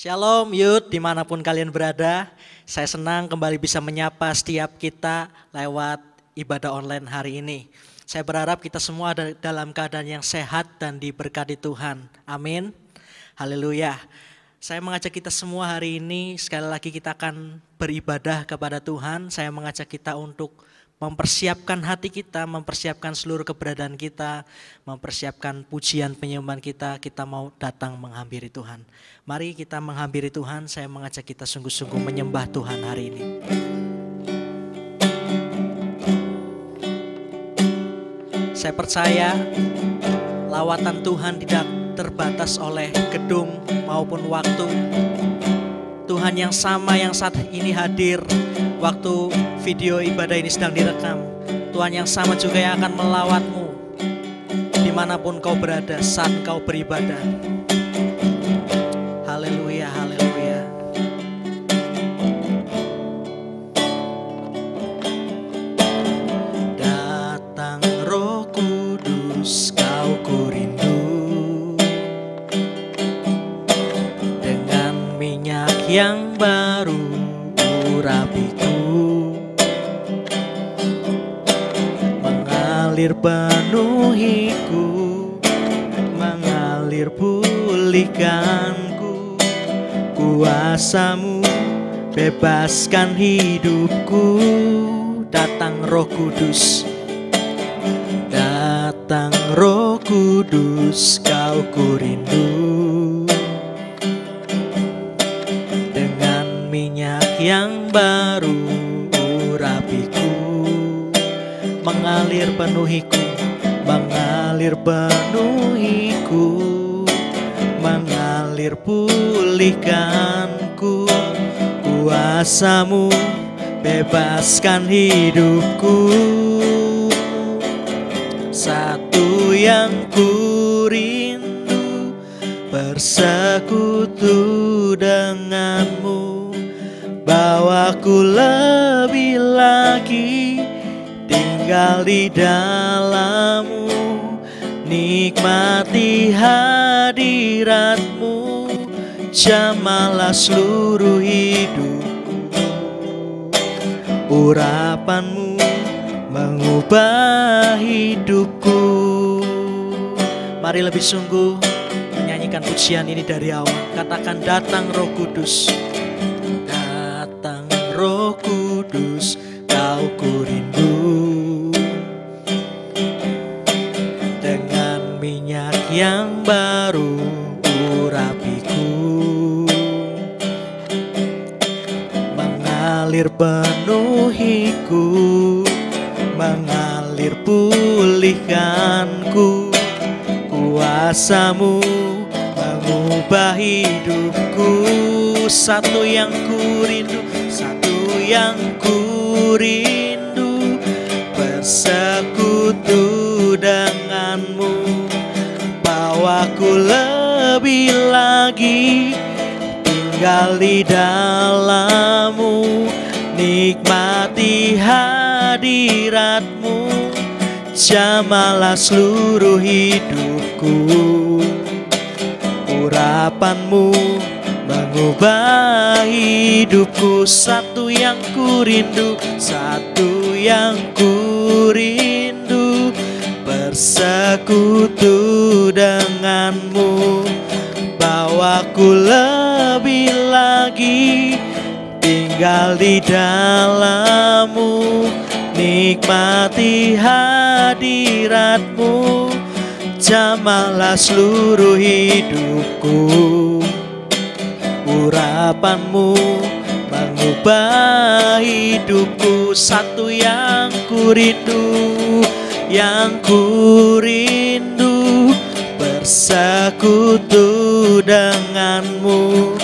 Shalom Youth, dimanapun kalian berada. Saya senang kembali bisa menyapa setiap kita lewat ibadah online hari ini. Saya berharap kita semua ada dalam keadaan yang sehat dan diberkati Tuhan. Amin. Haleluya. Saya mengajak kita semua hari ini, sekali lagi kita akan beribadah kepada Tuhan. Saya mengajak kita untuk mempersiapkan hati kita, mempersiapkan seluruh keberadaan kita, mempersiapkan pujian penyembahan kita mau datang menghampiri Tuhan. Mari kita menghampiri Tuhan, saya mengajak kita sungguh-sungguh menyembah Tuhan hari ini. Saya percaya lawatan Tuhan tidak terbatas oleh gedung maupun waktu. Tuhan yang sama yang saat ini hadir waktu video ibadah ini sedang direkam. Tuhan yang sama juga yang akan melawatmu dimanapun kau berada saat kau beribadah. Haleluya, haleluya. Datang Roh Kudus, kau ku rindu, dengan minyak yang baru urapiku, mengalir penuhiku, mengalir pulihkanku. Kuasamu bebaskan hidupku. Datang Roh Kudus, datang Roh Kudus, kau ku rindu, dengan minyak yang baru urapiku, mengalir penuhiku, mengalir penuhiku, mengalir pulihkanku. Kuasamu bebaskan hidupku. Satu yang ku rindu, bersekutu denganmu, bawaku lebih lagi tinggal di dalammu, nikmati hadiratmu, jamalah seluruh hidupku. Urapanmu mengubah hidupku. Mari lebih sungguh menyanyikan pujian ini dari awal. Katakan, datang Roh Kudus, datang Roh Kudus, kau ku rindu, dengan minyak yang baru urapiku, mengalir penuhiku, mengalir pulihkanku. Kuasamu mengubah hidupku. Satu yang ku rindu, satu yang ku rindu, bersekutu denganmu, bawaku lebih lagi tinggal di dalammu, nikmati hadiratmu, jamalah seluruh hidupku. Urapanmu mengubah hidupku. Satu yang ku rindu, satu yang ku rindu, bersekutu denganmu, bawaku lebih lagi tinggal di dalammu, nikmati hadiratmu, jamalah seluruh hidupku. Urapanmu mengubah hidupku. Satu yang ku rindu, yang ku rindu, bersekutu denganmu,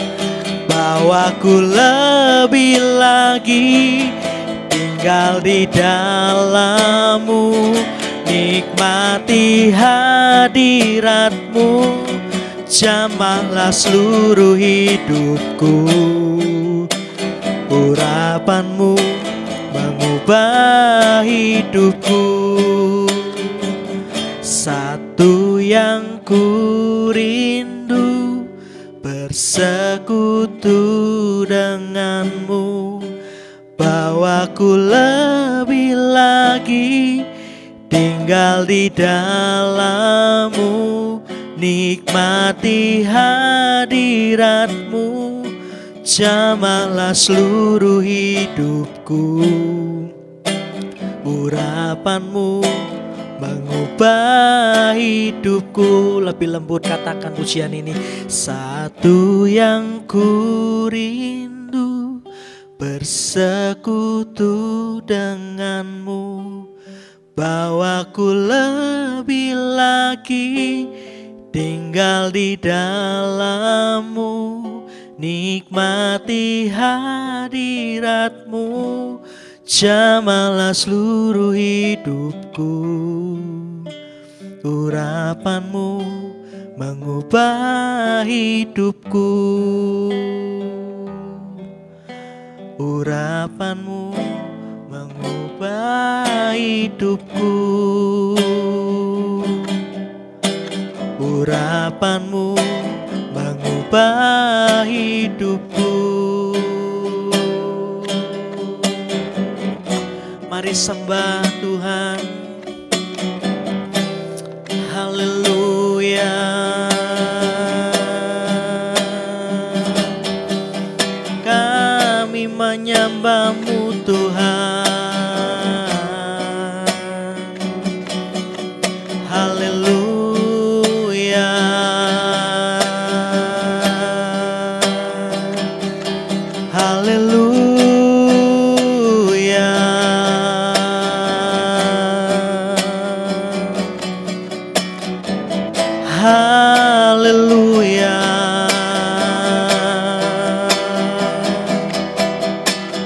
bawaku lebih lagi tinggal di dalammu, nikmati hadiratmu, jamalah seluruh hidupku. Urapanmu mengubah hidupku. Satu yang ku rindu, bersekutu bersekutu denganmu, bawaku lebih lagi tinggal di dalammu, nikmati hadiratmu, jamahlah seluruh hidupku. Urapanmu mengubah hidupku. Lebih lembut katakan pujian ini. Satu yang ku rindu, bersekutu denganmu, bawaku lebih lagi tinggal di dalammu, nikmati hadiratmu, jamahlah seluruh hidupku. Urapanmu mengubah hidupku. Urapanmu mengubah hidupku. Urapanmu mengubah hidupku. Mari sembah Tuhan. Haleluya. Kami menyembah-Mu Tuhan. Haleluya. Haleluya. Haleluya.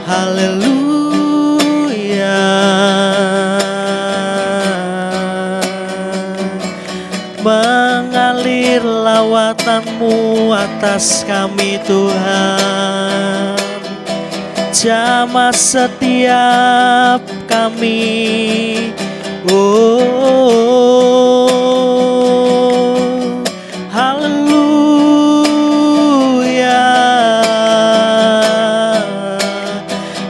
Haleluya. Mengalir lawatan-Mu atas kami Tuhan, jamah setiap kami. Oh, haleluya.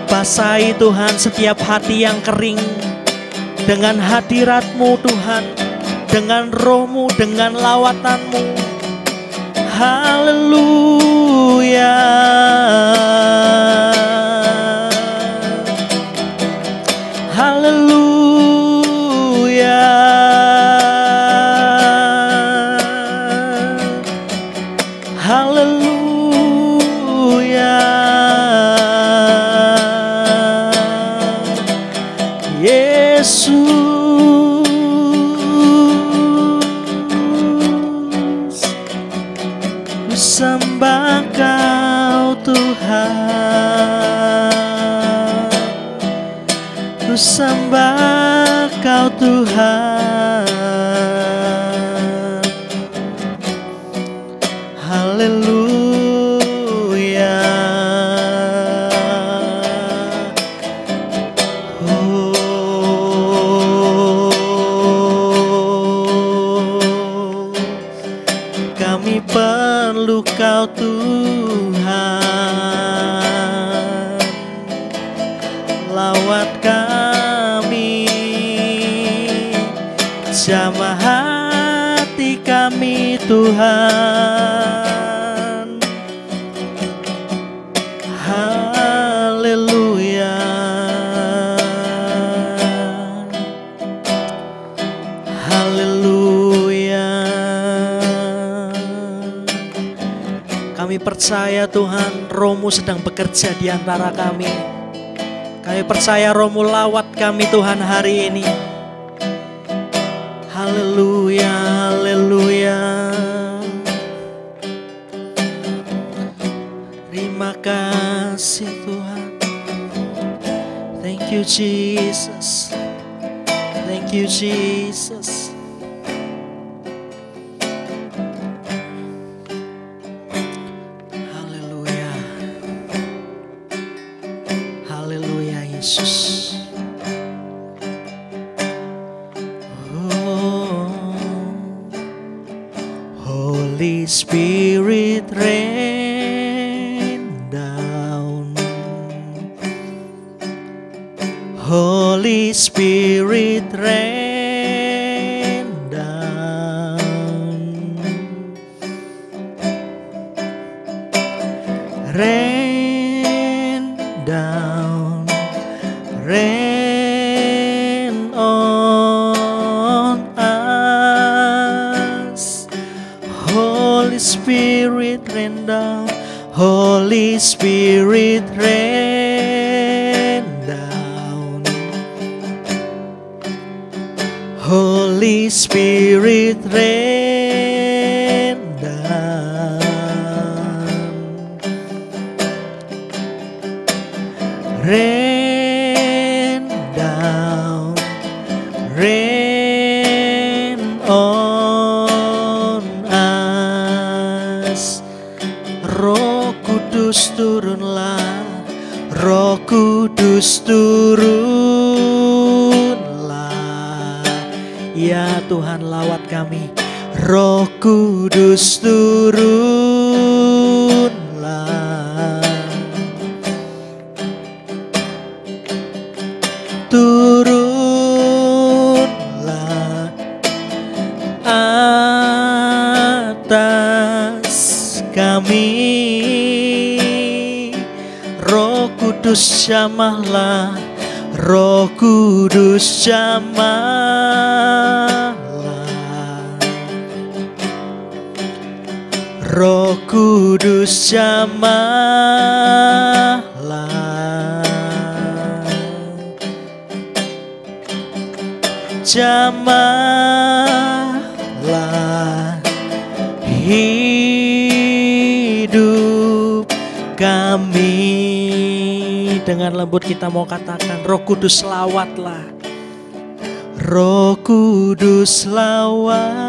Basahi Tuhan setiap hati yang kering dengan hadirat-Mu Tuhan, dengan Roh-Mu, dengan lawatan-Mu. Haleluya. Haleluya. Haleluya. Yesus, ku sembah Kau Tuhan, ku sembah Kau Tuhan. Haleluya. Oh, kami perlu Kau Tuhan, lawat kami, jamah hati kami Tuhan. Haleluya. Haleluya. Kami percaya Tuhan, Roh-Mu sedang bekerja di antara kami. Kami percaya Roh-Mu lawat kami Tuhan hari ini. Haleluya, haleluya. Terima kasih Tuhan. Thank you Jesus. Thank you Jesus. Haleluya. Haleluya Yesus. Holy Spirit reign Holy Spirit rain down. Rain down, rain on us. Holy Spirit rain down, Holy Spirit rain down. Holy Spirit rain down. Rain down, rain on us. Roh Kudus turunlah, Roh Kudus turunlah. Ya Tuhan, lawat kami. Roh Kudus turunlah. Turunlah atas kami. Roh Kudus jamahlah, Roh Kudus jamahlah. Roh Kudus jamahlah. Jamahlah hidup kami. Dengan lembut kita mau katakan, Roh Kudus lawatlah. Roh Kudus lawatlah.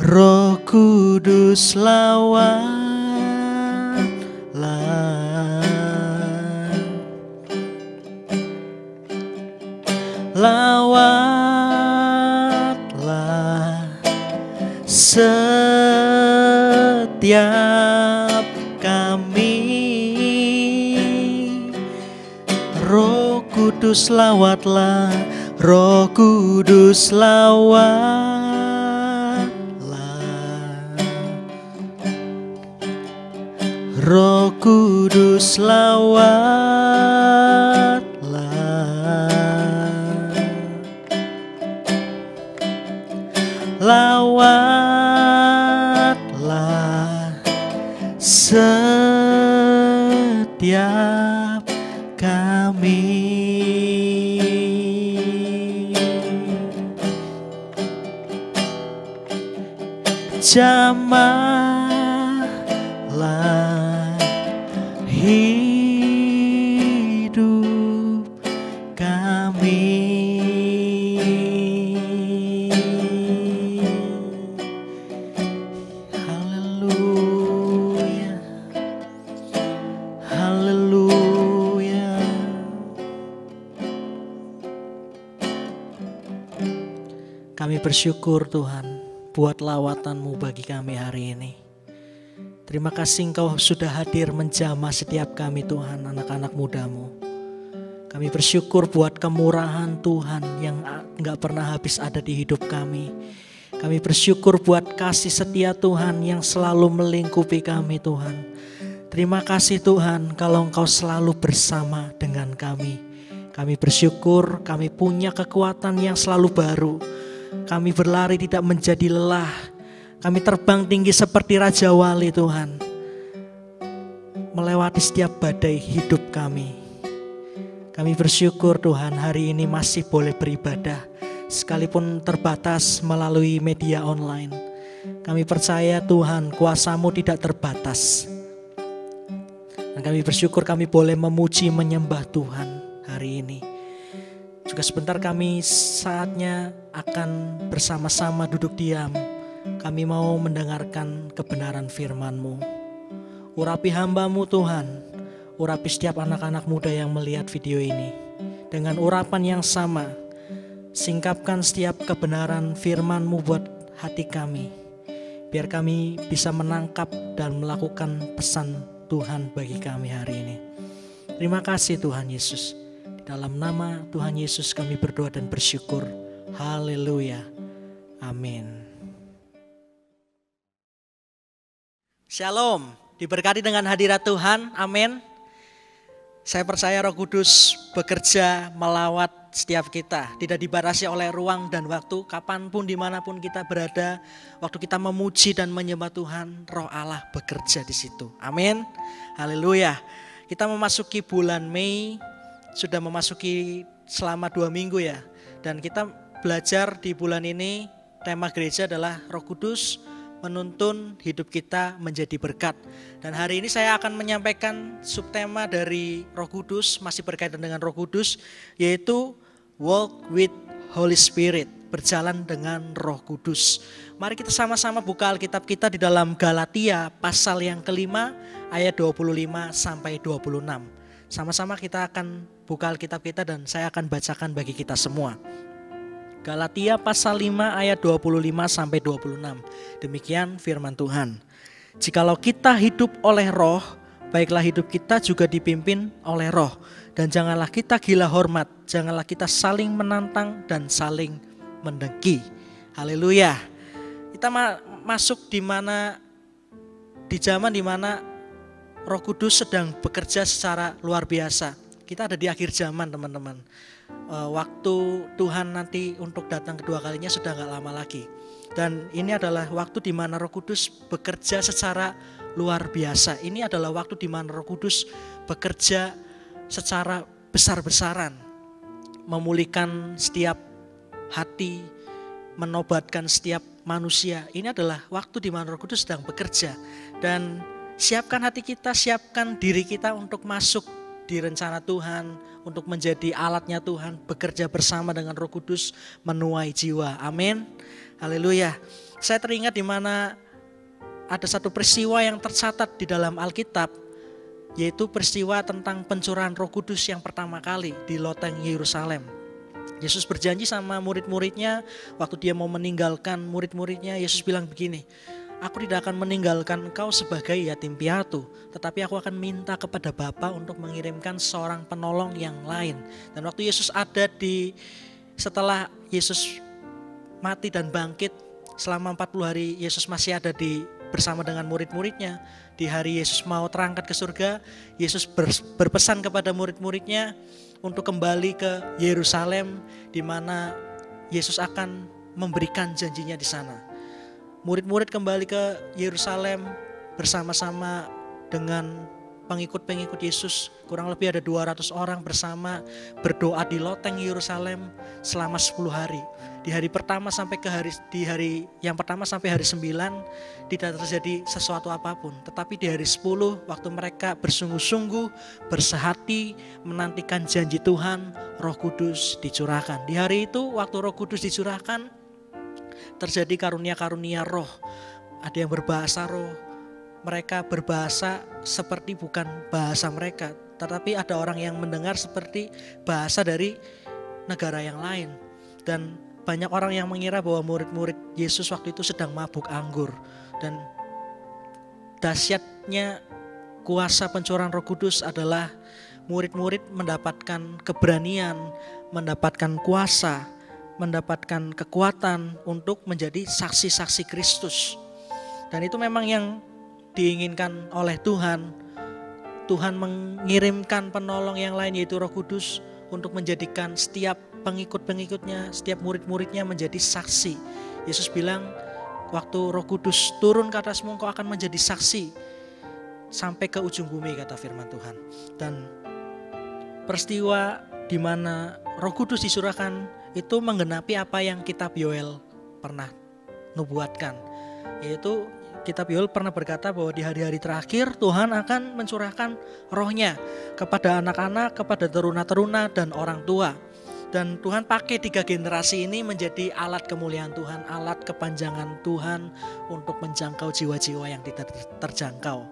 Roh Kudus lawatlah. Lawatlah setiap kami. Roh Kudus lawatlah, Roh Kudus lawatlah. Roh Kudus lawatlah. Lawatlah setiap kami. Jamahlah hidup kami. Haleluya, haleluya. Kami bersyukur Tuhan buat lawatan-Mu bagi kami hari ini. Terima kasih Engkau sudah hadir menjamah setiap kami Tuhan, anak-anak muda-Mu. Kami bersyukur buat kemurahan Tuhan yang gak pernah habis ada di hidup kami. Kami bersyukur buat kasih setia Tuhan yang selalu melingkupi kami Tuhan. Terima kasih Tuhan kalau Engkau selalu bersama dengan kami. Kami bersyukur kami punya kekuatan yang selalu baru. Kami berlari tidak menjadi lelah. Kami terbang tinggi seperti Raja Wali Tuhan. Melewati setiap badai hidup kami. Kami bersyukur Tuhan hari ini masih boleh beribadah. Sekalipun terbatas melalui media online. Kami percaya Tuhan kuasa-Mu tidak terbatas. Dan kami bersyukur kami boleh memuji menyembah Tuhan hari ini. Juga sebentar kami saatnya akan bersama-sama duduk diam. Kami mau mendengarkan kebenaran firman-Mu. Urapi hamba-Mu Tuhan. Urapi setiap anak-anak muda yang melihat video ini. Dengan urapan yang sama. Singkapkan setiap kebenaran firman-Mu buat hati kami. Biar kami bisa menangkap dan melakukan pesan Tuhan bagi kami hari ini. Terima kasih Tuhan Yesus. Di dalam nama Tuhan Yesus kami berdoa dan bersyukur. Haleluya. Amin. Shalom. Diberkati dengan hadirat Tuhan. Amin. Saya percaya Roh Kudus bekerja melawat setiap kita. Tidak dibatasi oleh ruang dan waktu. Kapanpun, dimanapun kita berada. Waktu kita memuji dan menyembah Tuhan, Roh Allah bekerja di situ. Amin. Haleluya. Kita memasuki bulan Mei. Sudah memasuki selama 2 minggu ya. Dan kita belajar di bulan ini. Tema gereja adalah Roh Kudus menuntun hidup kita menjadi berkat. Dan hari ini saya akan menyampaikan subtema dari Roh Kudus, masih berkaitan dengan Roh Kudus, yaitu Walk with Holy Spirit, berjalan dengan Roh Kudus. Mari kita sama-sama buka Alkitab kita di dalam Galatia pasal yang kelima ayat 25 sampai 26. Sama-sama kita akan buka Alkitab kita dan saya akan bacakan bagi kita semua. Galatia pasal 5 ayat 25 sampai 26. Demikian firman Tuhan. Jikalau kita hidup oleh Roh, baiklah hidup kita juga dipimpin oleh Roh. Dan janganlah kita gila hormat, janganlah kita saling menantang dan saling mendengki. Haleluya. Kita masuk di zaman di mana Roh Kudus sedang bekerja secara luar biasa. Kita ada di akhir zaman, teman-teman. Waktu Tuhan nanti untuk datang kedua kalinya sudah gak lama lagi. Dan ini adalah waktu di mana Roh Kudus bekerja secara luar biasa. Ini adalah waktu di mana Roh Kudus bekerja secara besar-besaran. Memulihkan setiap hati, menobatkan setiap manusia. Ini adalah waktu di mana Roh Kudus sedang bekerja. Dan siapkan hati kita, siapkan diri kita untuk masuk di rencana Tuhan, untuk menjadi alatnya Tuhan, bekerja bersama dengan Roh Kudus, menuai jiwa. Amin. Haleluya. Saya teringat di mana ada satu peristiwa yang tercatat di dalam Alkitab, yaitu peristiwa tentang pencurahan Roh Kudus yang pertama kali di loteng Yerusalem. Yesus berjanji sama murid-muridnya, waktu dia mau meninggalkan murid-muridnya, Yesus bilang begini, aku tidak akan meninggalkan engkau sebagai yatim piatu, tetapi aku akan minta kepada Bapa untuk mengirimkan seorang penolong yang lain. Dan waktu Yesus ada setelah Yesus mati dan bangkit, selama 40 hari Yesus masih ada bersama dengan murid-muridnya. Di hari Yesus mau terangkat ke surga, Yesus berpesan kepada murid-muridnya untuk kembali ke Yerusalem, di mana Yesus akan memberikan janjinya di sana. Murid-murid kembali ke Yerusalem bersama-sama dengan pengikut-pengikut Yesus. Kurang lebih ada 200 orang bersama berdoa di loteng Yerusalem selama 10 hari. Di hari pertama sampai di hari yang pertama sampai hari 9 tidak terjadi sesuatu apapun. Tetapi di hari 10 waktu mereka bersungguh-sungguh, bersehati menantikan janji Tuhan, Roh Kudus dicurahkan. Di hari itu waktu Roh Kudus dicurahkan, terjadi karunia-karunia roh. Ada yang berbahasa roh. Mereka berbahasa seperti bukan bahasa mereka, tetapi ada orang yang mendengar seperti bahasa dari negara yang lain. Dan banyak orang yang mengira bahwa murid-murid Yesus waktu itu sedang mabuk anggur. Dan dahsyatnya kuasa pencurahan Roh Kudus adalah murid-murid mendapatkan keberanian, mendapatkan kuasa, mendapatkan kekuatan untuk menjadi saksi-saksi Kristus. Dan itu memang yang diinginkan oleh Tuhan. Tuhan mengirimkan penolong yang lain, yaitu Roh Kudus, untuk menjadikan setiap pengikut-pengikutnya, setiap murid-muridnya menjadi saksi. Yesus bilang, waktu Roh Kudus turun ke atasmu, engkau akan menjadi saksi sampai ke ujung bumi, kata firman Tuhan. Dan peristiwa di mana Roh Kudus disurahkan itu menggenapi apa yang kitab Yoel pernah nubuatkan. Yaitu kitab Yoel pernah berkata bahwa di hari-hari terakhir Tuhan akan mencurahkan rohnya kepada anak-anak, kepada teruna-teruna dan orang tua. Dan Tuhan pakai 3 generasi ini menjadi alat kemuliaan Tuhan, alat kepanjangan Tuhan untuk menjangkau jiwa-jiwa yang tidak terjangkau.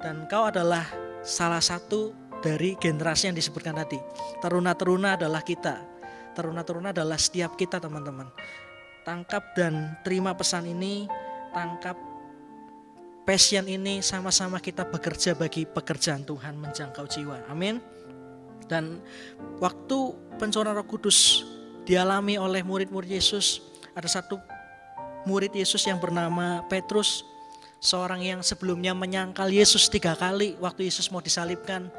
Dan kau adalah salah satu dari generasi yang disebutkan tadi. Teruna-teruna adalah kita. Teruna-teruna adalah setiap kita, teman-teman. Tangkap dan terima pesan ini, tangkap passion ini sama-sama kita bekerja bagi pekerjaan Tuhan menjangkau jiwa. Amin. Dan waktu pencurahan Roh Kudus dialami oleh murid-murid Yesus, ada satu murid Yesus yang bernama Petrus, seorang yang sebelumnya menyangkal Yesus 3 kali waktu Yesus mau disalibkan.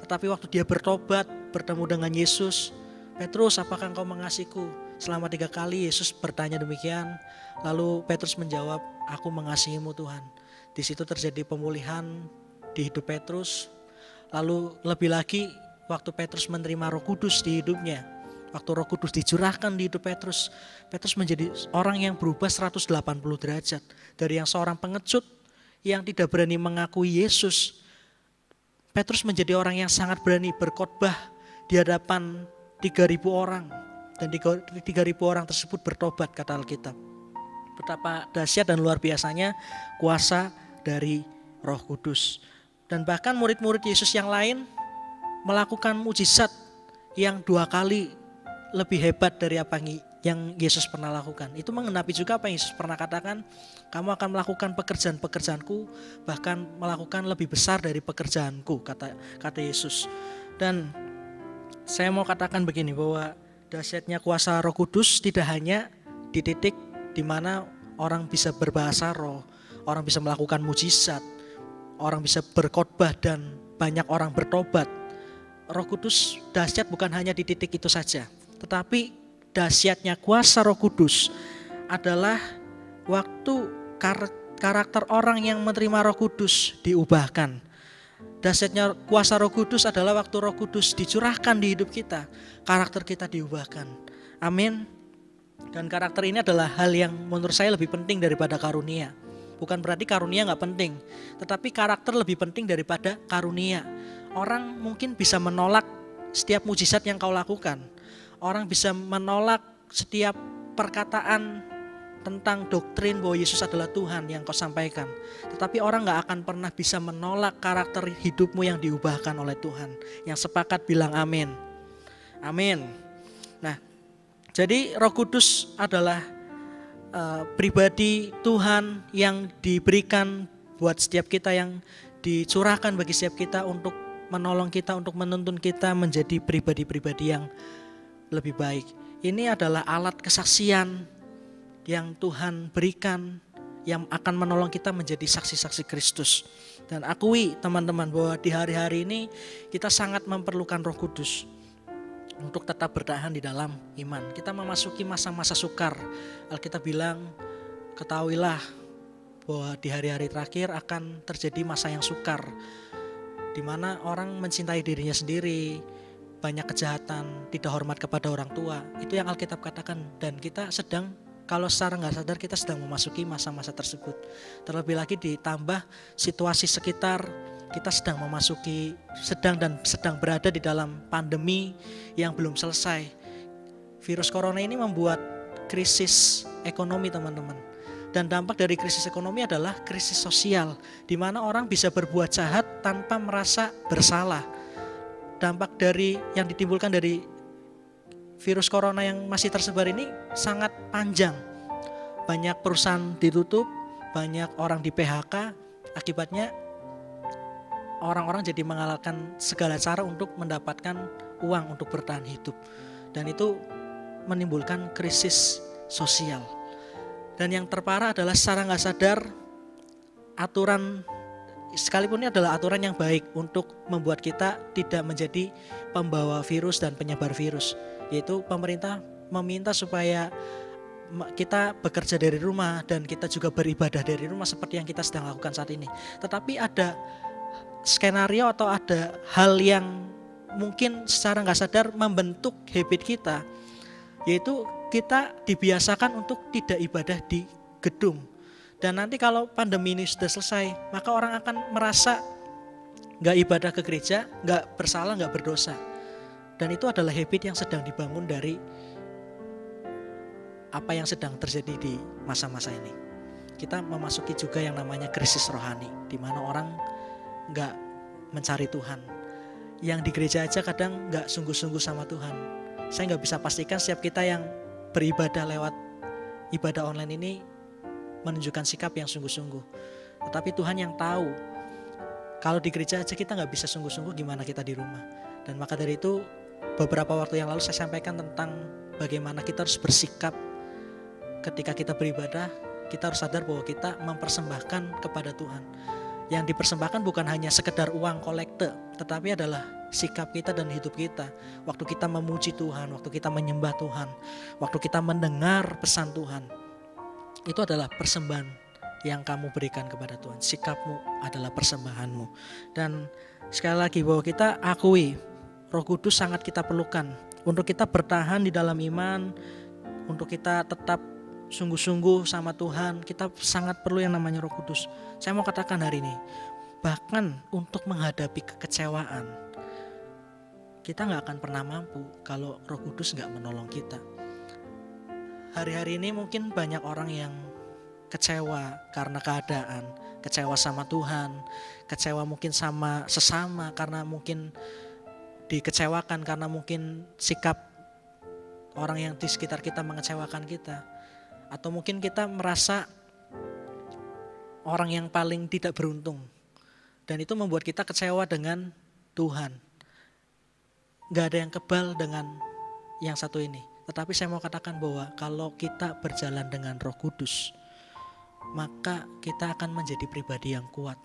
Tetapi waktu dia bertobat, bertemu dengan Yesus, Petrus, apakah engkau mengasihiku? Selama 3 kali Yesus bertanya demikian. Lalu Petrus menjawab, aku mengasihimu Tuhan. Di situ terjadi pemulihan di hidup Petrus. Lalu lebih lagi waktu Petrus menerima Roh Kudus di hidupnya, waktu Roh Kudus dicurahkan di hidup Petrus, Petrus menjadi orang yang berubah 180 derajat. Dari yang seorang pengecut yang tidak berani mengakui Yesus, Petrus menjadi orang yang sangat berani berkhotbah di hadapan 3.000 orang. Dan 3.000 orang tersebut bertobat, kata Alkitab. Betapa dahsyat dan luar biasanya kuasa dari Roh Kudus. Dan bahkan murid-murid Yesus yang lain melakukan mujizat yang 2 kali lebih hebat dari apa yang Yesus pernah lakukan. Itu mengenapi juga apa yang Yesus pernah katakan, kamu akan melakukan pekerjaan-pekerjaanku, bahkan melakukan lebih besar dari pekerjaanku, kata Yesus. Dan saya mau katakan begini, bahwa dahsyatnya kuasa Roh Kudus tidak hanya di titik di mana orang bisa berbahasa roh, orang bisa melakukan mujizat, orang bisa berkhotbah dan banyak orang bertobat. Roh Kudus dahsyat bukan hanya di titik itu saja, tetapi dahsyatnya kuasa Roh Kudus adalah waktu karakter orang yang menerima Roh Kudus diubahkan. Dahsyatnya kuasa Roh Kudus adalah waktu Roh Kudus dicurahkan di hidup kita, karakter kita diubahkan. Amin. Dan karakter ini adalah hal yang menurut saya lebih penting daripada karunia. Bukan berarti karunia gak penting, tetapi karakter lebih penting daripada karunia. Orang mungkin bisa menolak setiap mujizat yang kau lakukan. Orang bisa menolak setiap perkataan tentang doktrin bahwa Yesus adalah Tuhan yang kau sampaikan. Tetapi orang gak akan pernah bisa menolak karakter hidupmu yang diubahkan oleh Tuhan. Yang sepakat bilang amin. Amin. Nah, jadi Roh Kudus adalah pribadi Tuhan yang diberikan buat setiap kita, yang dicurahkan bagi setiap kita untuk menolong kita, untuk menuntun kita menjadi pribadi-pribadi yang lebih baik. Ini adalah alat kesaksian yang Tuhan berikan, yang akan menolong kita menjadi saksi-saksi Kristus. Dan akui teman-teman bahwa di hari-hari ini kita sangat memerlukan Roh Kudus untuk tetap bertahan di dalam iman. Kita memasuki masa-masa sukar. Alkitab bilang, ketahuilah bahwa di hari-hari terakhir akan terjadi masa yang sukar, di mana orang mencintai dirinya sendiri, banyak kejahatan, tidak hormat kepada orang tua. Itu yang Alkitab katakan, dan kita sedang, kalau secara gak sadar kita sedang memasuki masa-masa tersebut. Terlebih lagi ditambah situasi sekitar, kita sedang berada di dalam pandemi yang belum selesai. Virus corona ini membuat krisis ekonomi, teman-teman. Dan dampak dari krisis ekonomi adalah krisis sosial, di mana orang bisa berbuat jahat tanpa merasa bersalah. Dampak dari yang ditimbulkan dari virus corona yang masih tersebar ini sangat panjang. Banyak perusahaan ditutup, banyak orang di PHK, akibatnya orang-orang jadi mengalahkan segala cara untuk mendapatkan uang untuk bertahan hidup. Dan itu menimbulkan krisis sosial. Dan yang terparah adalah secara gak sadar, aturan, sekalipun ini adalah aturan yang baik untuk membuat kita tidak menjadi pembawa virus dan penyebar virus. Yaitu pemerintah meminta supaya kita bekerja dari rumah dan kita juga beribadah dari rumah seperti yang kita sedang lakukan saat ini. Tetapi ada skenario atau ada hal yang mungkin secara gak sadar membentuk habit kita, yaitu kita dibiasakan untuk tidak ibadah di gedung. Dan nanti kalau pandemi ini sudah selesai, maka orang akan merasa gak ibadah ke gereja, gak bersalah, gak berdosa. Dan itu adalah habit yang sedang dibangun dari apa yang sedang terjadi di masa-masa ini. Kita memasuki juga yang namanya krisis rohani, di mana orang gak mencari Tuhan. Yang di gereja aja kadang gak sungguh-sungguh sama Tuhan. Saya gak bisa pastikan setiap kita yang beribadah lewat ibadah online ini menunjukkan sikap yang sungguh-sungguh. Tetapi Tuhan yang tahu. Kalau di gereja aja kita nggak bisa sungguh-sungguh, gimana kita di rumah. Dan maka dari itu beberapa waktu yang lalu saya sampaikan tentang bagaimana kita harus bersikap ketika kita beribadah. Kita harus sadar bahwa kita mempersembahkan kepada Tuhan. Yang dipersembahkan bukan hanya sekedar uang kolekte, tetapi adalah sikap kita dan hidup kita. Waktu kita memuji Tuhan, waktu kita menyembah Tuhan, waktu kita mendengar pesan Tuhan, itu adalah persembahan yang kamu berikan kepada Tuhan. Sikapmu adalah persembahanmu. Dan sekali lagi bahwa kita akui Roh Kudus sangat kita perlukan untuk kita bertahan di dalam iman, untuk kita tetap sungguh-sungguh sama Tuhan. Kita sangat perlu yang namanya Roh Kudus. Saya mau katakan hari ini, bahkan untuk menghadapi kekecewaan, kita gak akan pernah mampu kalau Roh Kudus gak menolong kita. Hari-hari ini mungkin banyak orang yang kecewa karena keadaan, kecewa sama Tuhan, kecewa mungkin sama sesama karena mungkin dikecewakan, karena mungkin sikap orang yang di sekitar kita mengecewakan kita. Atau mungkin kita merasa orang yang paling tidak beruntung. Dan itu membuat kita kecewa dengan Tuhan. Gak ada yang kebal dengan yang satu ini. Tetapi saya mau katakan bahwa kalau kita berjalan dengan Roh Kudus, maka kita akan menjadi pribadi yang kuat,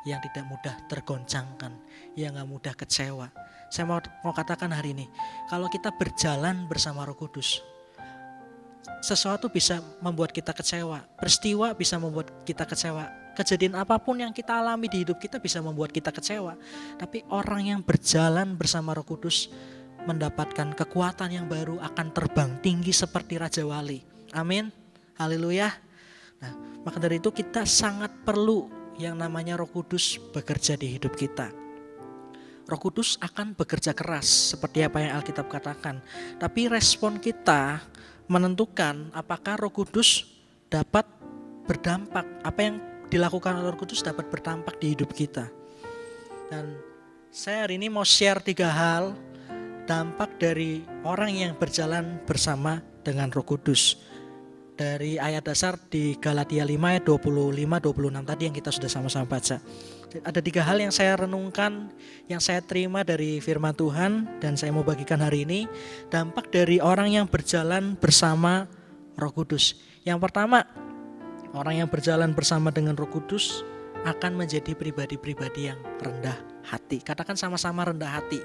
yang tidak mudah tergoncangkan, yang gak mudah kecewa. Saya mau katakan hari ini, kalau kita berjalan bersama Roh Kudus, sesuatu bisa membuat kita kecewa, peristiwa bisa membuat kita kecewa, kejadian apapun yang kita alami di hidup kita bisa membuat kita kecewa. Tapi orang yang berjalan bersama Roh Kudus mendapatkan kekuatan yang baru, akan terbang tinggi seperti Raja Wali. Amin, haleluya. Nah, maka dari itu kita sangat perlu yang namanya Roh Kudus bekerja di hidup kita. Roh Kudus akan bekerja keras seperti apa yang Alkitab katakan. Tapi respon kita menentukan apakah Roh Kudus dapat berdampak, apa yang dilakukan oleh Roh Kudus dapat berdampak di hidup kita. Dan saya hari ini mau share 3 hal dampak dari orang yang berjalan bersama dengan Roh Kudus. Dari ayat dasar di Galatia 5 ayat 25-26 tadi yang kita sudah sama-sama baca. Ada 3 hal yang saya renungkan, yang saya terima dari firman Tuhan dan saya mau bagikan hari ini. Dampak dari orang yang berjalan bersama Roh Kudus. Yang pertama, orang yang berjalan bersama dengan Roh Kudus akan menjadi pribadi-pribadi yang rendah hati. Katakan sama-sama rendah hati.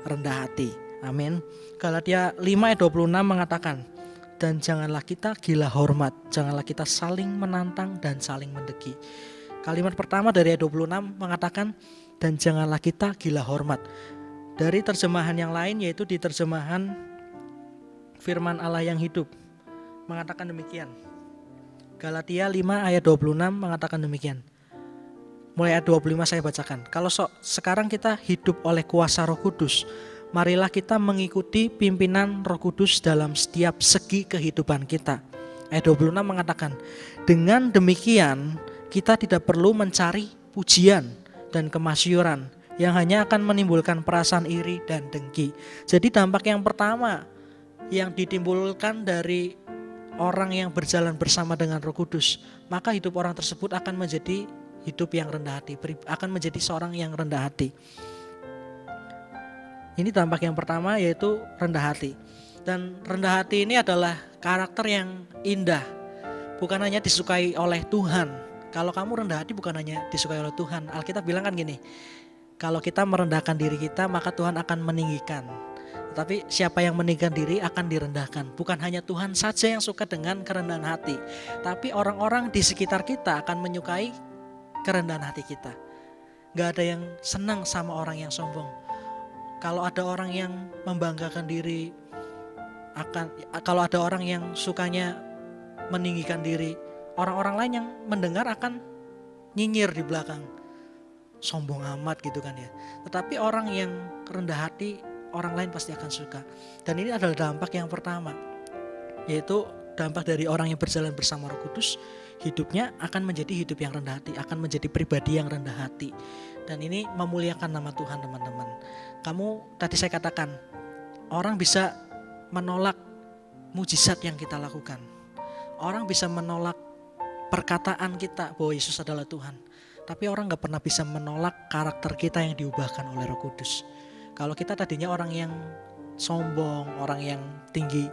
Rendah hati. Amin. Galatia 5 ayat 26 mengatakan, dan janganlah kita gila hormat, janganlah kita saling menantang dan saling mendeki. Kalimat pertama dari ayat 26 mengatakan, dan janganlah kita gila hormat. Dari terjemahan yang lain, yaitu di terjemahan firman Allah yang hidup, mengatakan demikian. Galatia 5 ayat 26 mengatakan demikian. Mulai ayat 25 saya bacakan. Kalau sekarang kita hidup oleh kuasa Roh Kudus, marilah kita mengikuti pimpinan Roh Kudus dalam setiap segi kehidupan kita. Ayat 26 mengatakan, dengan demikian kita tidak perlu mencari pujian dan kemasyuran yang hanya akan menimbulkan perasaan iri dan dengki. Jadi dampak yang pertama yang ditimbulkan dari orang yang berjalan bersama dengan Roh Kudus, maka hidup orang tersebut akan menjadi hidup yang rendah hati, akan menjadi seorang yang rendah hati. Ini dampak yang pertama, yaitu rendah hati. Dan rendah hati ini adalah karakter yang indah, bukan hanya disukai oleh Tuhan. Kalau kamu rendah hati bukan hanya disukai oleh Tuhan. Alkitab bilang kan gini, kalau kita merendahkan diri kita maka Tuhan akan meninggikan. Tetapi siapa yang meninggikan diri akan direndahkan. Bukan hanya Tuhan saja yang suka dengan kerendahan hati, tapi orang-orang di sekitar kita akan menyukai kerendahan hati kita. Gak ada yang senang sama orang yang sombong. Kalau ada orang yang membanggakan diri, kalau ada orang yang sukanya meninggikan diri, orang-orang lain yang mendengar akan nyinyir di belakang. Sombong amat gitu kan ya. Tetapi orang yang rendah hati, orang lain pasti akan suka. Dan ini adalah dampak yang pertama, yaitu dampak dari orang yang berjalan bersama Roh Kudus, hidupnya akan menjadi hidup yang rendah hati, akan menjadi pribadi yang rendah hati. Dan ini memuliakan nama Tuhan, teman-teman. Kamu tadi saya katakan, orang bisa menolak mujizat yang kita lakukan. Orang bisa menolak perkataan kita bahwa Yesus adalah Tuhan. Tapi orang gak pernah bisa menolak karakter kita yang diubahkan oleh Roh Kudus. Kalau kita tadinya orang yang sombong, orang yang tinggi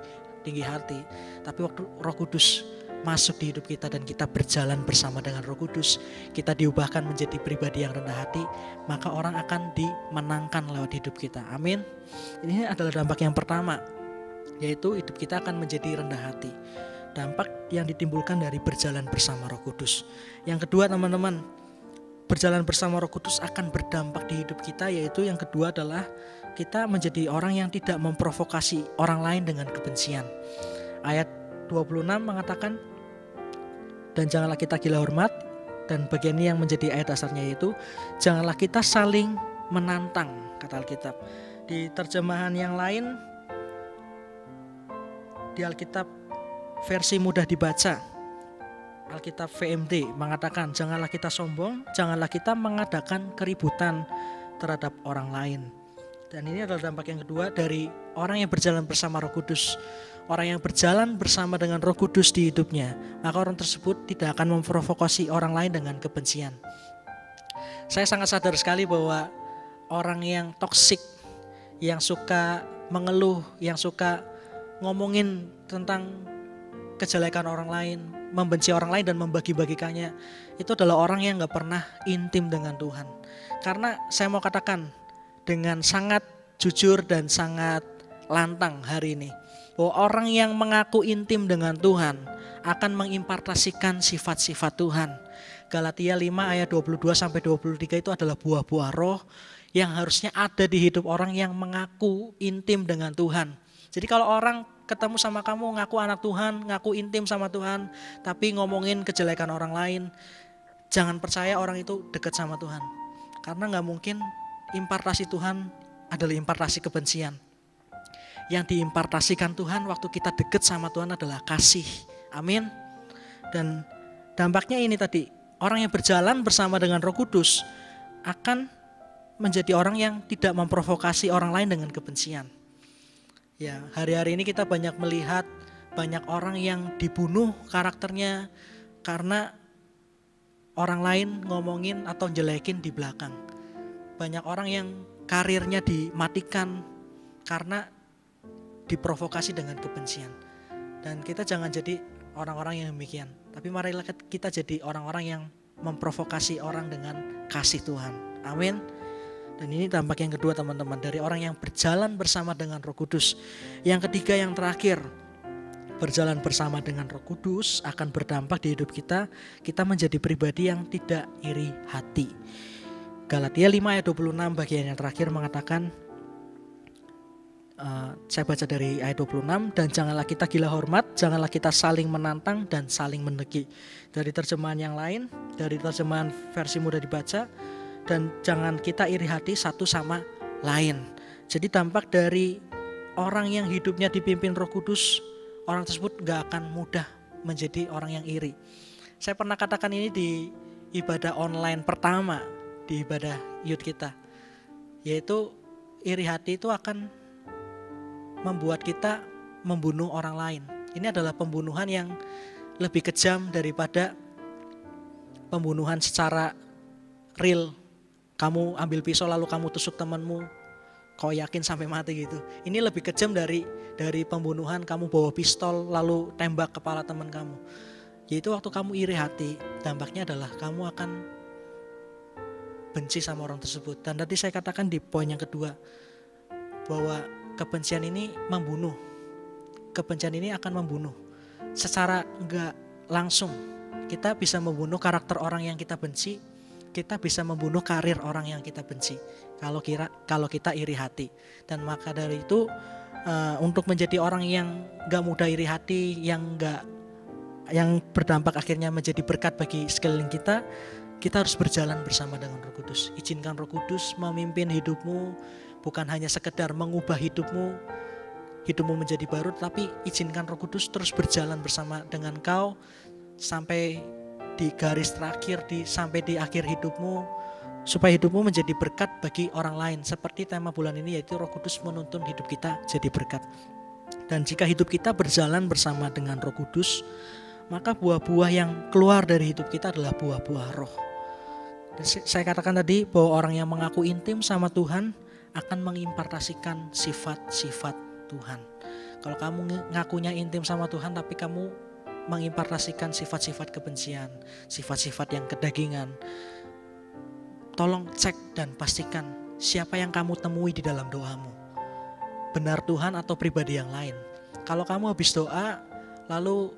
hati, tapi waktu Roh Kudus masuk di hidup kita dan kita berjalan bersama dengan Roh Kudus, kita diubahkan menjadi pribadi yang rendah hati, maka orang akan dimenangkan lewat hidup kita. Amin. Ini adalah dampak yang pertama, yaitu hidup kita akan menjadi rendah hati. Dampak yang ditimbulkan dari berjalan bersama Roh Kudus. Yang kedua, teman-teman, berjalan bersama Roh Kudus akan berdampak di hidup kita, yaitu yang kedua adalah kita menjadi orang yang tidak memprovokasi orang lain dengan kebencian. Ayat 26 mengatakan, dan janganlah kita gila hormat, dan bagian ini yang menjadi ayat dasarnya, yaitu janganlah kita saling menantang, kata Alkitab. Di terjemahan yang lain, di Alkitab versi mudah dibaca, Alkitab VMD mengatakan, janganlah kita sombong, janganlah kita mengadakan keributan terhadap orang lain. Dan ini adalah dampak yang kedua dari orang yang berjalan bersama Roh Kudus. Orang yang berjalan bersama dengan Roh Kudus di hidupnya, maka orang tersebut tidak akan memprovokasi orang lain dengan kebencian. Saya sangat sadar sekali bahwa orang yang toksik, yang suka mengeluh, yang suka ngomongin tentang kejelekan orang lain, membenci orang lain dan membagi-bagikannya, itu adalah orang yang gak pernah intim dengan Tuhan. Karena saya mau katakan dengan sangat jujur dan sangat lantang hari ini, bahwa orang yang mengaku intim dengan Tuhan akan mengimpartasikan sifat-sifat Tuhan. Galatia 5 ayat 22-23 itu adalah buah-buah roh yang harusnya ada di hidup orang yang mengaku intim dengan Tuhan. Jadi kalau orang ketemu sama kamu ngaku anak Tuhan, ngaku intim sama Tuhan, tapi ngomongin kejelekan orang lain, jangan percaya orang itu dekat sama Tuhan. Karena gak mungkin impartasi Tuhan adalah impartasi kebencian. Yang diimpartasikan Tuhan waktu kita dekat sama Tuhan adalah kasih. Amin. Dan dampaknya ini tadi, orang yang berjalan bersama dengan Roh Kudus akan menjadi orang yang tidak memprovokasi orang lain dengan kebencian. Ya, hari-hari ini kita banyak melihat banyak orang yang dibunuh karakternya karena orang lain ngomongin atau jelekin di belakang. Banyak orang yang karirnya dimatikan karena diprovokasi dengan kebencian. Dan kita jangan jadi orang-orang yang demikian, tapi marilah kita jadi orang-orang yang memprovokasi orang dengan kasih Tuhan. Amin. Dan ini dampak yang kedua, teman-teman, dari orang yang berjalan bersama dengan Roh Kudus. Yang ketiga, yang terakhir, berjalan bersama dengan Roh Kudus akan berdampak di hidup kita. Kita menjadi pribadi yang tidak iri hati. Galatia 5 ayat 26 bagian yang terakhir mengatakan, saya baca dari ayat 26, dan janganlah kita gila hormat, janganlah kita saling menantang dan saling mendeki. Dari terjemahan yang lain, dari terjemahan versi mudah dibaca, dan jangan kita iri hati satu sama lain. Jadi dampak dari orang yang hidupnya dipimpin Roh Kudus, orang tersebut gak akan mudah menjadi orang yang iri. Saya pernah katakan ini di ibadah online pertama, di ibadah youth kita, yaitu iri hati itu akan membuat kita membunuh orang lain. Ini adalah pembunuhan yang lebih kejam daripada pembunuhan secara real. Kamu ambil pisau lalu kamu tusuk temanmu, kau yakin sampai mati gitu. Ini lebih kejam dari pembunuhan kamu bawa pistol lalu tembak kepala teman kamu. Yaitu waktu kamu iri hati, dampaknya adalah kamu akan benci sama orang tersebut. Dan tadi saya katakan di poin yang kedua, bahwa kebencian ini membunuh. Kebencian ini akan membunuh. Secara enggak langsung kita bisa membunuh karakter orang yang kita benci. Kita bisa membunuh karir orang yang kita benci. Kalau kita iri hati. Dan maka dari itu untuk menjadi orang yang enggak mudah iri hati, yang berdampak akhirnya menjadi berkat bagi sekeliling kita, kita harus berjalan bersama dengan Roh Kudus. Izinkan Roh Kudus memimpin hidupmu. Bukan hanya sekedar mengubah hidupmu menjadi baru, tapi izinkan Roh Kudus terus berjalan bersama dengan kau sampai di garis terakhir, sampai di akhir hidupmu, supaya hidupmu menjadi berkat bagi orang lain. Seperti tema bulan ini, yaitu Roh Kudus menuntun hidup kita jadi berkat. Dan jika hidup kita berjalan bersama dengan Roh Kudus, maka buah-buah yang keluar dari hidup kita adalah buah-buah roh. Dan saya katakan tadi bahwa orang yang mengaku intim sama Tuhan akan mengimpartasikan sifat-sifat Tuhan. Kalau kamu ngakunya intim sama Tuhan tapi kamu mengimpartasikan sifat-sifat kebencian, sifat-sifat yang kedagingan, tolong cek dan pastikan siapa yang kamu temui di dalam doamu. Benar Tuhan atau pribadi yang lain. Kalau kamu habis doa lalu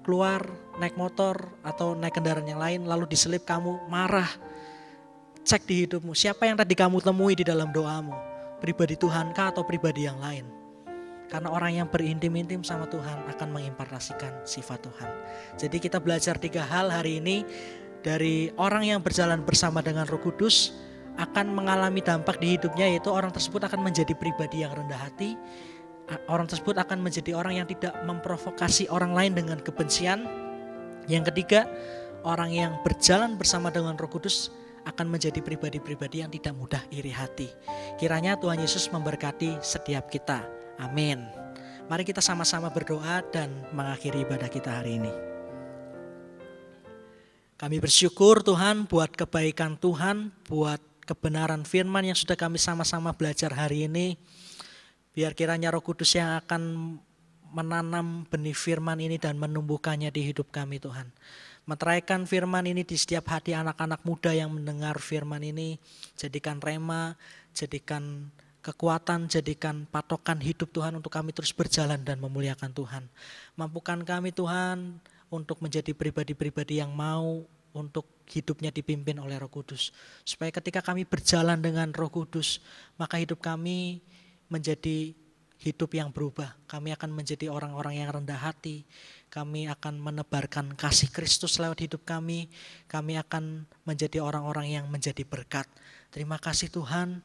keluar naik motor atau naik kendaraan yang lain lalu diselip kamu marah, cek di hidupmu siapa yang tadi kamu temui di dalam doamu, pribadi Tuhan kah atau pribadi yang lain. Karena orang yang berintim-intim sama Tuhan akan mengimpartasikan sifat Tuhan. Jadi kita belajar 3 hal hari ini. Dari orang yang berjalan bersama dengan Roh Kudus akan mengalami dampak di hidupnya, yaitu orang tersebut akan menjadi pribadi yang rendah hati. Orang tersebut akan menjadi orang yang tidak memprovokasi orang lain dengan kebencian. Yang ketiga, orang yang berjalan bersama dengan Roh Kudus akan menjadi pribadi-pribadi yang tidak mudah iri hati. Kiranya Tuhan Yesus memberkati setiap kita. Amin. Mari kita sama-sama berdoa dan mengakhiri ibadah kita hari ini. Kami bersyukur Tuhan buat kebaikan Tuhan, buat kebenaran firman yang sudah kami sama-sama belajar hari ini. Biar kiranya Roh Kudus yang akan menanam benih firman ini dan menumbuhkannya di hidup kami Tuhan. Meteraikan firman ini di setiap hati anak-anak muda yang mendengar firman ini. Jadikan rema, jadikan kekuatan, jadikan patokan hidup Tuhan untuk kami terus berjalan dan memuliakan Tuhan. Mampukan kami Tuhan untuk menjadi pribadi-pribadi yang mau untuk hidupnya dipimpin oleh Roh Kudus. Supaya ketika kami berjalan dengan Roh Kudus, maka hidup kami menjadi hidup yang berubah. Kami akan menjadi orang-orang yang rendah hati. Kami akan menebarkan kasih Kristus lewat hidup kami. Kami akan menjadi orang-orang yang menjadi berkat. Terima kasih Tuhan.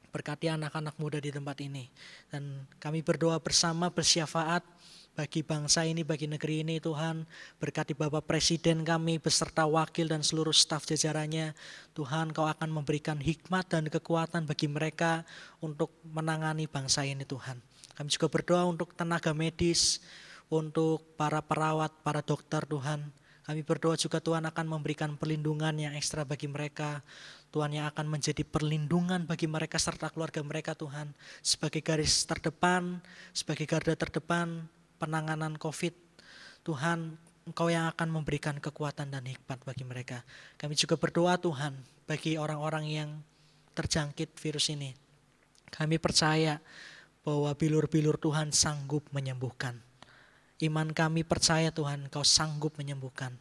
Berkati anak-anak muda di tempat ini. Dan kami berdoa bersama bersyafaat bagi bangsa ini, bagi negeri ini Tuhan. Berkati Bapak Presiden kami beserta wakil dan seluruh staf jajarannya. Tuhan Kau akan memberikan hikmat dan kekuatan bagi mereka untuk menangani bangsa ini Tuhan. Kami juga berdoa untuk tenaga medis, untuk para perawat, para dokter Tuhan. Kami berdoa juga Tuhan akan memberikan perlindungan yang ekstra bagi mereka. Tuhan yang akan menjadi perlindungan bagi mereka serta keluarga mereka Tuhan. Sebagai garis terdepan, sebagai garda terdepan penanganan COVID, Tuhan Engkau yang akan memberikan kekuatan dan hikmat bagi mereka. Kami juga berdoa Tuhan bagi orang-orang yang terjangkit virus ini. Kami percaya bahwa bilur-bilur Tuhan sanggup menyembuhkan. Iman kami percaya Tuhan Engkau sanggup menyembuhkan.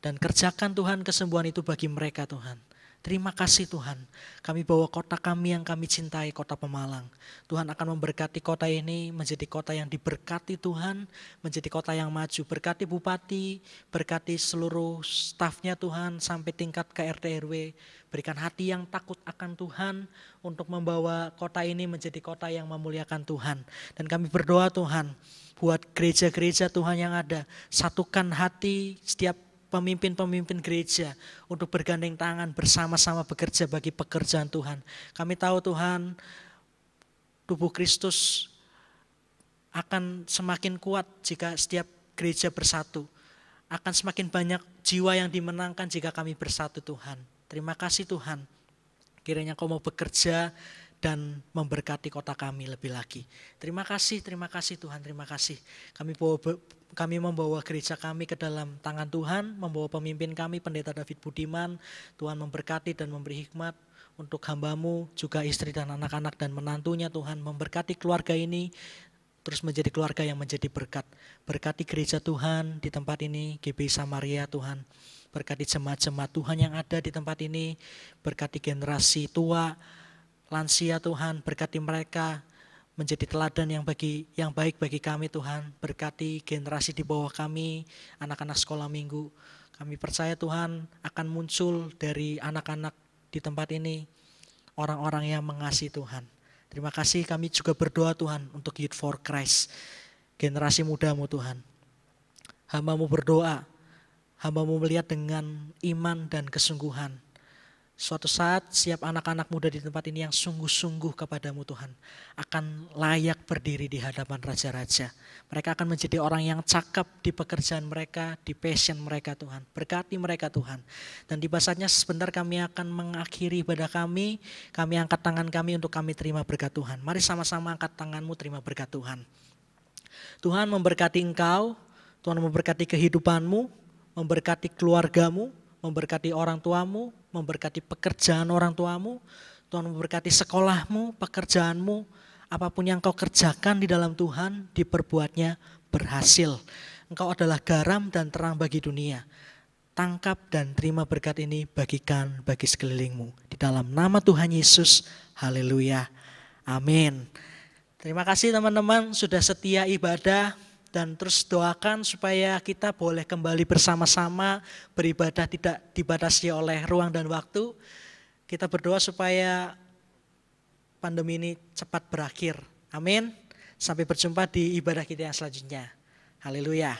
Dan kerjakan Tuhan kesembuhan itu bagi mereka Tuhan. Terima kasih Tuhan, kami bawa kota kami yang kami cintai, kota Pemalang. Tuhan akan memberkati kota ini menjadi kota yang diberkati Tuhan, menjadi kota yang maju. Berkati Bupati, berkati seluruh stafnya Tuhan sampai tingkat ke RT RW. Berikan hati yang takut akan Tuhan untuk membawa kota ini menjadi kota yang memuliakan Tuhan. Dan kami berdoa Tuhan, buat gereja-gereja Tuhan yang ada, satukan hati setiap pemimpin-pemimpin gereja untuk bergandeng tangan bersama-sama bekerja bagi pekerjaan Tuhan. Kami tahu Tuhan, tubuh Kristus akan semakin kuat jika setiap gereja bersatu. Akan semakin banyak jiwa yang dimenangkan jika kami bersatu Tuhan. Terima kasih Tuhan, kiranya Kau mau bekerja dan memberkati kota kami lebih lagi. Terima kasih Tuhan, terima kasih. Kami membawa gereja kami ke dalam tangan Tuhan, membawa pemimpin kami, Pendeta David Budiman. Tuhan memberkati dan memberi hikmat untuk hamba-Mu, juga istri dan anak-anak dan menantunya Tuhan. Memberkati keluarga ini, terus menjadi keluarga yang menjadi berkat. Berkati gereja Tuhan di tempat ini, GBI Samaria Tuhan. Berkati jemaat-jemaat Tuhan yang ada di tempat ini, berkati generasi tua, lansia Tuhan, berkati mereka menjadi teladan yang baik bagi kami Tuhan. Berkati generasi di bawah kami, anak-anak sekolah minggu. Kami percaya Tuhan akan muncul dari anak-anak di tempat ini orang-orang yang mengasihi Tuhan. Terima kasih, kami juga berdoa Tuhan untuk Youth for Christ, generasi muda-Mu Tuhan. Hamba-Mu berdoa, hamba-Mu melihat dengan iman dan kesungguhan Suatu saat setiap anak-anak muda di tempat ini yang sungguh-sungguh kepadamu Tuhan akan layak berdiri di hadapan raja-raja. Mereka akan menjadi orang yang cakap di pekerjaan mereka, di passion mereka Tuhan. Berkati mereka Tuhan. Dan tiba saatnya sebentar kami akan mengakhiri ibadah kami angkat tangan kami untuk kami terima berkat Tuhan. Mari sama-sama angkat tanganmu terima berkat Tuhan. Tuhan memberkati engkau, Tuhan memberkati kehidupanmu, memberkati keluargamu, memberkati orang tuamu, memberkati pekerjaan orang tuamu, Tuhan memberkati sekolahmu, pekerjaanmu, apapun yang kau kerjakan di dalam Tuhan, diperbuatnya berhasil. Engkau adalah garam dan terang bagi dunia. Tangkap dan terima berkat ini, bagikan bagi sekelilingmu. Di dalam nama Tuhan Yesus, haleluya, amin. Terima kasih teman-teman sudah setia ibadah. Dan terus doakan supaya kita boleh kembali bersama-sama beribadah tidak dibatasi oleh ruang dan waktu. Kita berdoa supaya pandemi ini cepat berakhir. Amin. Sampai berjumpa di ibadah kita yang selanjutnya. Haleluya.